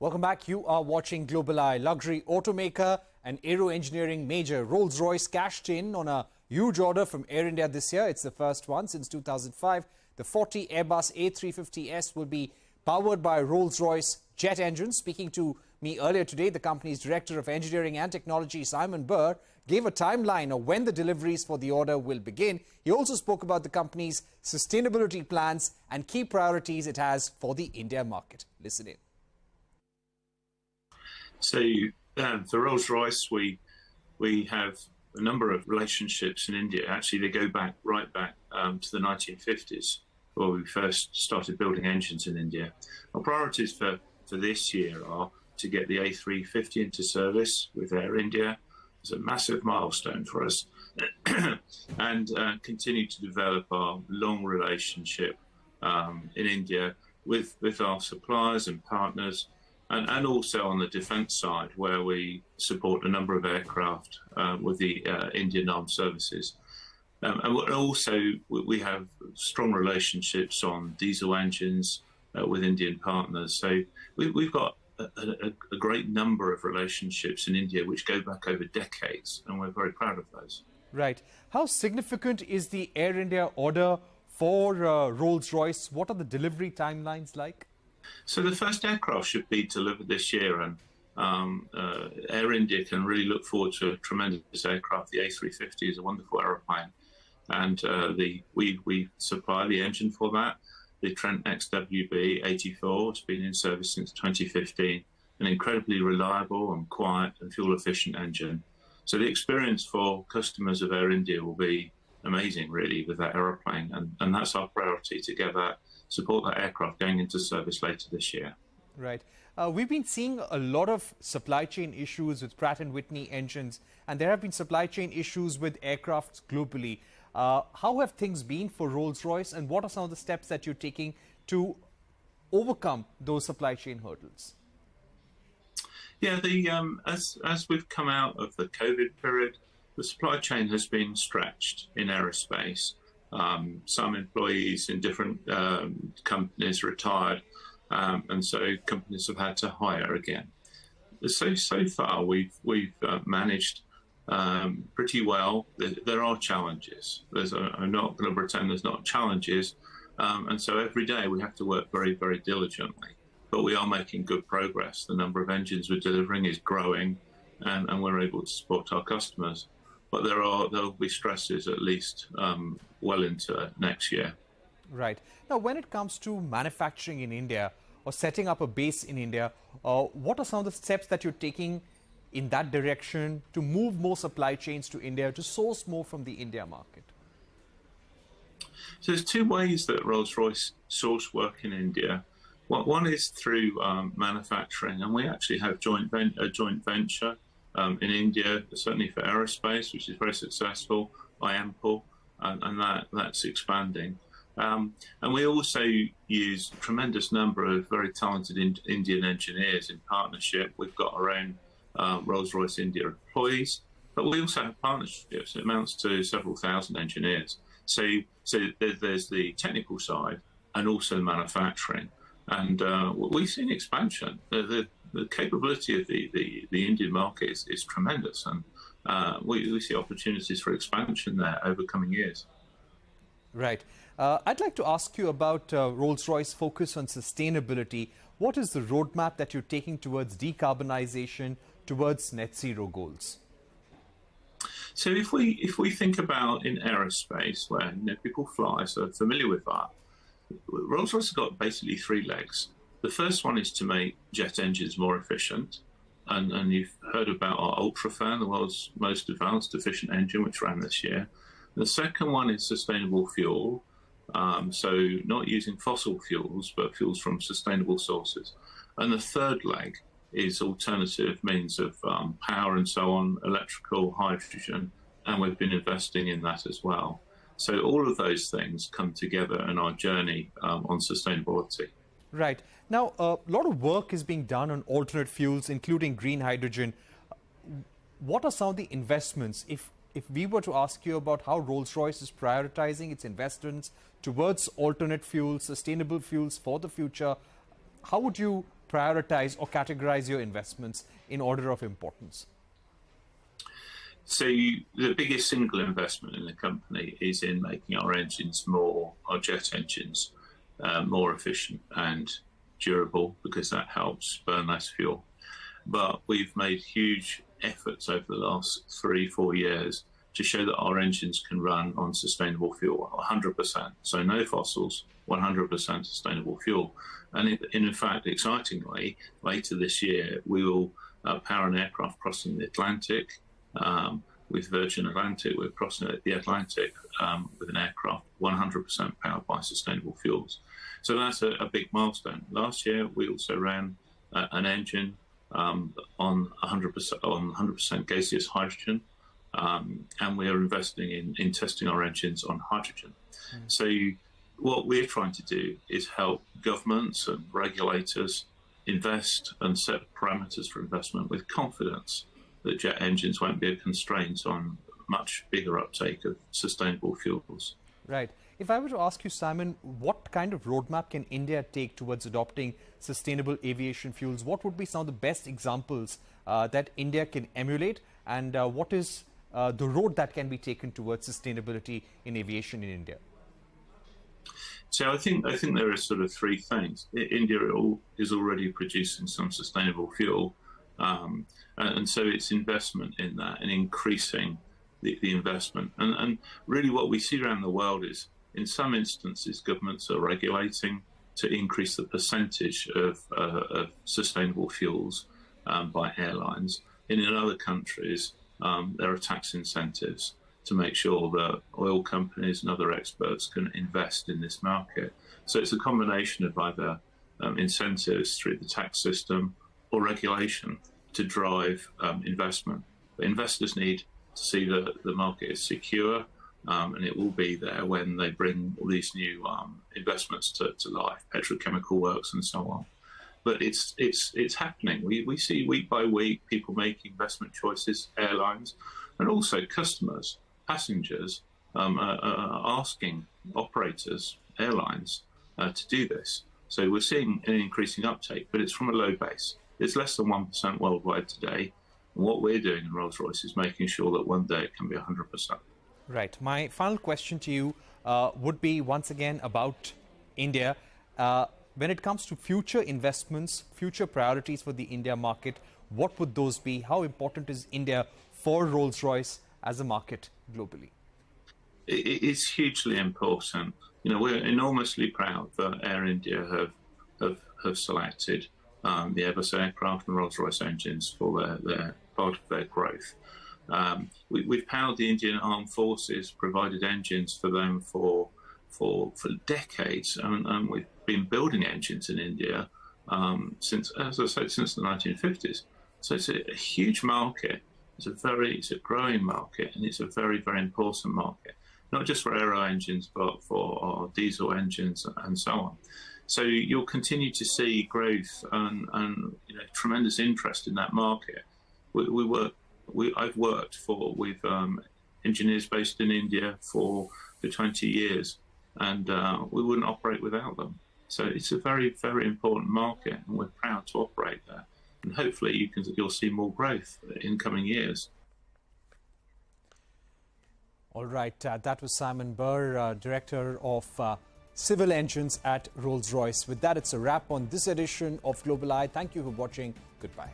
Welcome back. You are watching Global Eye. Luxury automaker and aero engineering major Rolls-Royce cashed in on a huge order from Air India this year. It's the first one since 2005. The 40 Airbus A350S will be powered by Rolls-Royce jet engines. Speaking to me earlier today, the company's Director of Engineering and Technology, Simon Burr, gave a timeline of when the deliveries for the order will begin. He also spoke about the company's sustainability plans and key priorities it has for the India market. Listen in. So for Rolls-Royce, we have a number of relationships in India. Actually, they go right back to the 1950s, where we first started building engines in India. Our priorities for this year are to get the A350 into service with Air India. It's a massive milestone for us, and continue to develop our long relationship in India with our suppliers and partners. And also on the defence side, where we support a number of aircraft with the Indian Armed Services. And also, we have strong relationships on diesel engines with Indian partners. So we've got a great number of relationships in India which go back over decades, and we're very proud of those. Right. How significant is the Air India order for Rolls-Royce? What are the delivery timelines like? So the first aircraft should be delivered this year, and Air India can really look forward to a tremendous aircraft. The A350 is a wonderful aeroplane, and we supply the engine for that. The Trent XWB-84 has been in service since 2015, an incredibly reliable and quiet and fuel-efficient engine. So the experience for customers of Air India will be amazing, really, with that aeroplane, and that's our priority, to get that, support that aircraft going into service later this year. Right. We've been seeing a lot of supply chain issues with Pratt & Whitney engines, and there have been supply chain issues with aircraft globally. How have things been for Rolls-Royce, and what are some of the steps that you're taking to overcome those supply chain hurdles? Yeah, as we've come out of the COVID period, the supply chain has been stretched in aerospace. Some employees in different companies retired, and so companies have had to hire again. So far, we've managed pretty well. There are challenges. I'm not going to pretend there's not challenges, and so every day we have to work very, very diligently. But we are making good progress. The number of engines we're delivering is growing, and we're able to support our customers. But there'll be stresses at least well into next year. Right. Now, when it comes to manufacturing in India or setting up a base in India, what are some of the steps that you're taking in that direction to move more supply chains to India, to source more from the India market? So there's two ways that Rolls-Royce source work in India. One is through manufacturing, and we actually have a joint venture in India, certainly for aerospace, which is very successful, IAMPL, and that's expanding. And we also use a tremendous number of very talented Indian engineers in partnership. We've got our own Rolls-Royce India employees, but we also have partnerships. It amounts to several thousand engineers. So there's the technical side and also manufacturing. And we've seen expansion. The capability of the Indian market is tremendous, and we see opportunities for expansion there over coming years. Right. I'd like to ask you about Rolls-Royce focus on sustainability. What is the roadmap that you're taking towards decarbonization, towards net zero goals? So if we think about in aerospace, where people fly, so familiar with that, Rolls-Royce has got basically three legs. The first one is to make jet engines more efficient. And you've heard about our UltraFan, the world's most advanced efficient engine, which ran this year. The second one is sustainable fuel. So not using fossil fuels, but fuels from sustainable sources. And the third leg is alternative means of power and so on, electrical, hydrogen, and we've been investing in that as well. So all of those things come together in our journey on sustainability. Right. Now, a lot of work is being done on alternate fuels, including green hydrogen. What are some of the investments? If we were to ask you about how Rolls-Royce is prioritizing its investments towards alternate fuels, sustainable fuels for the future, how would you prioritize or categorize your investments in order of importance? So the biggest single investment in the company is in making our engines our jet engines, more efficient and durable, because that helps burn less fuel. But we've made huge efforts over the last 3-4 years to show that our engines can run on sustainable fuel, 100%. So no fossils, 100% sustainable fuel. And in fact, excitingly, later this year, we will power an aircraft crossing the Atlantic. With Virgin Atlantic, we're crossing the Atlantic with an aircraft 100% powered by sustainable fuels. So that's a big milestone. Last year, we also ran an engine on 100% gaseous hydrogen, and we are investing in testing our engines on hydrogen. So what we're trying to do is help governments and regulators invest and set parameters for investment with confidence that jet engines won't be a constraint on much bigger uptake of sustainable fuels. Right. If I were to ask you, Simon, what kind of roadmap can India take towards adopting sustainable aviation fuels? What would be some of the best examples that India can emulate, and what is the road that can be taken towards sustainability in aviation in India? So I think there are sort of three things. India is already producing some sustainable fuel, and so it's investment in that and increasing the investment. And really what we see around the world is, in some instances, governments are regulating to increase the percentage of sustainable fuels by airlines. And in other countries, there are tax incentives to make sure that oil companies and other experts can invest in this market. So it's a combination of either incentives through the tax system or regulation to drive investment. But investors need to see that the market is secure, and it will be there when they bring all these new investments to life, petrochemical works and so on. But it's happening. We see week by week people making investment choices, airlines, and also customers, passengers, asking operators, airlines, to do this. So we're seeing an increasing uptake, but it's from a low base. It's less than 1% worldwide today. And what we're doing in Rolls-Royce is making sure that one day it can be 100%. Right. My final question to you would be once again about India. When it comes to future investments, future priorities for the India market, what would those be? How important is India for Rolls-Royce as a market globally? It's hugely important. You know, we're enormously proud that Air India have selected the Airbus aircraft and Rolls-Royce engines for their part of their growth. We've powered the Indian Armed Forces, provided engines for them for decades, and we've been building engines in India since, as I said, since the 1950s. So it's a huge market. It's a growing market, and it's a very, very important market, not just for aero engines, but for our diesel engines and so on. So you'll continue to see growth and tremendous interest in that market. I've worked with engineers based in India for 20 years, and we wouldn't operate without them. So it's a very, very important market, and we're proud to operate there. And hopefully you'll see more growth in coming years. All right, that was Simon Burr, Director of Civil Engines at Rolls-Royce. With that, it's a wrap on this edition of Global Eye. Thank you for watching. Goodbye.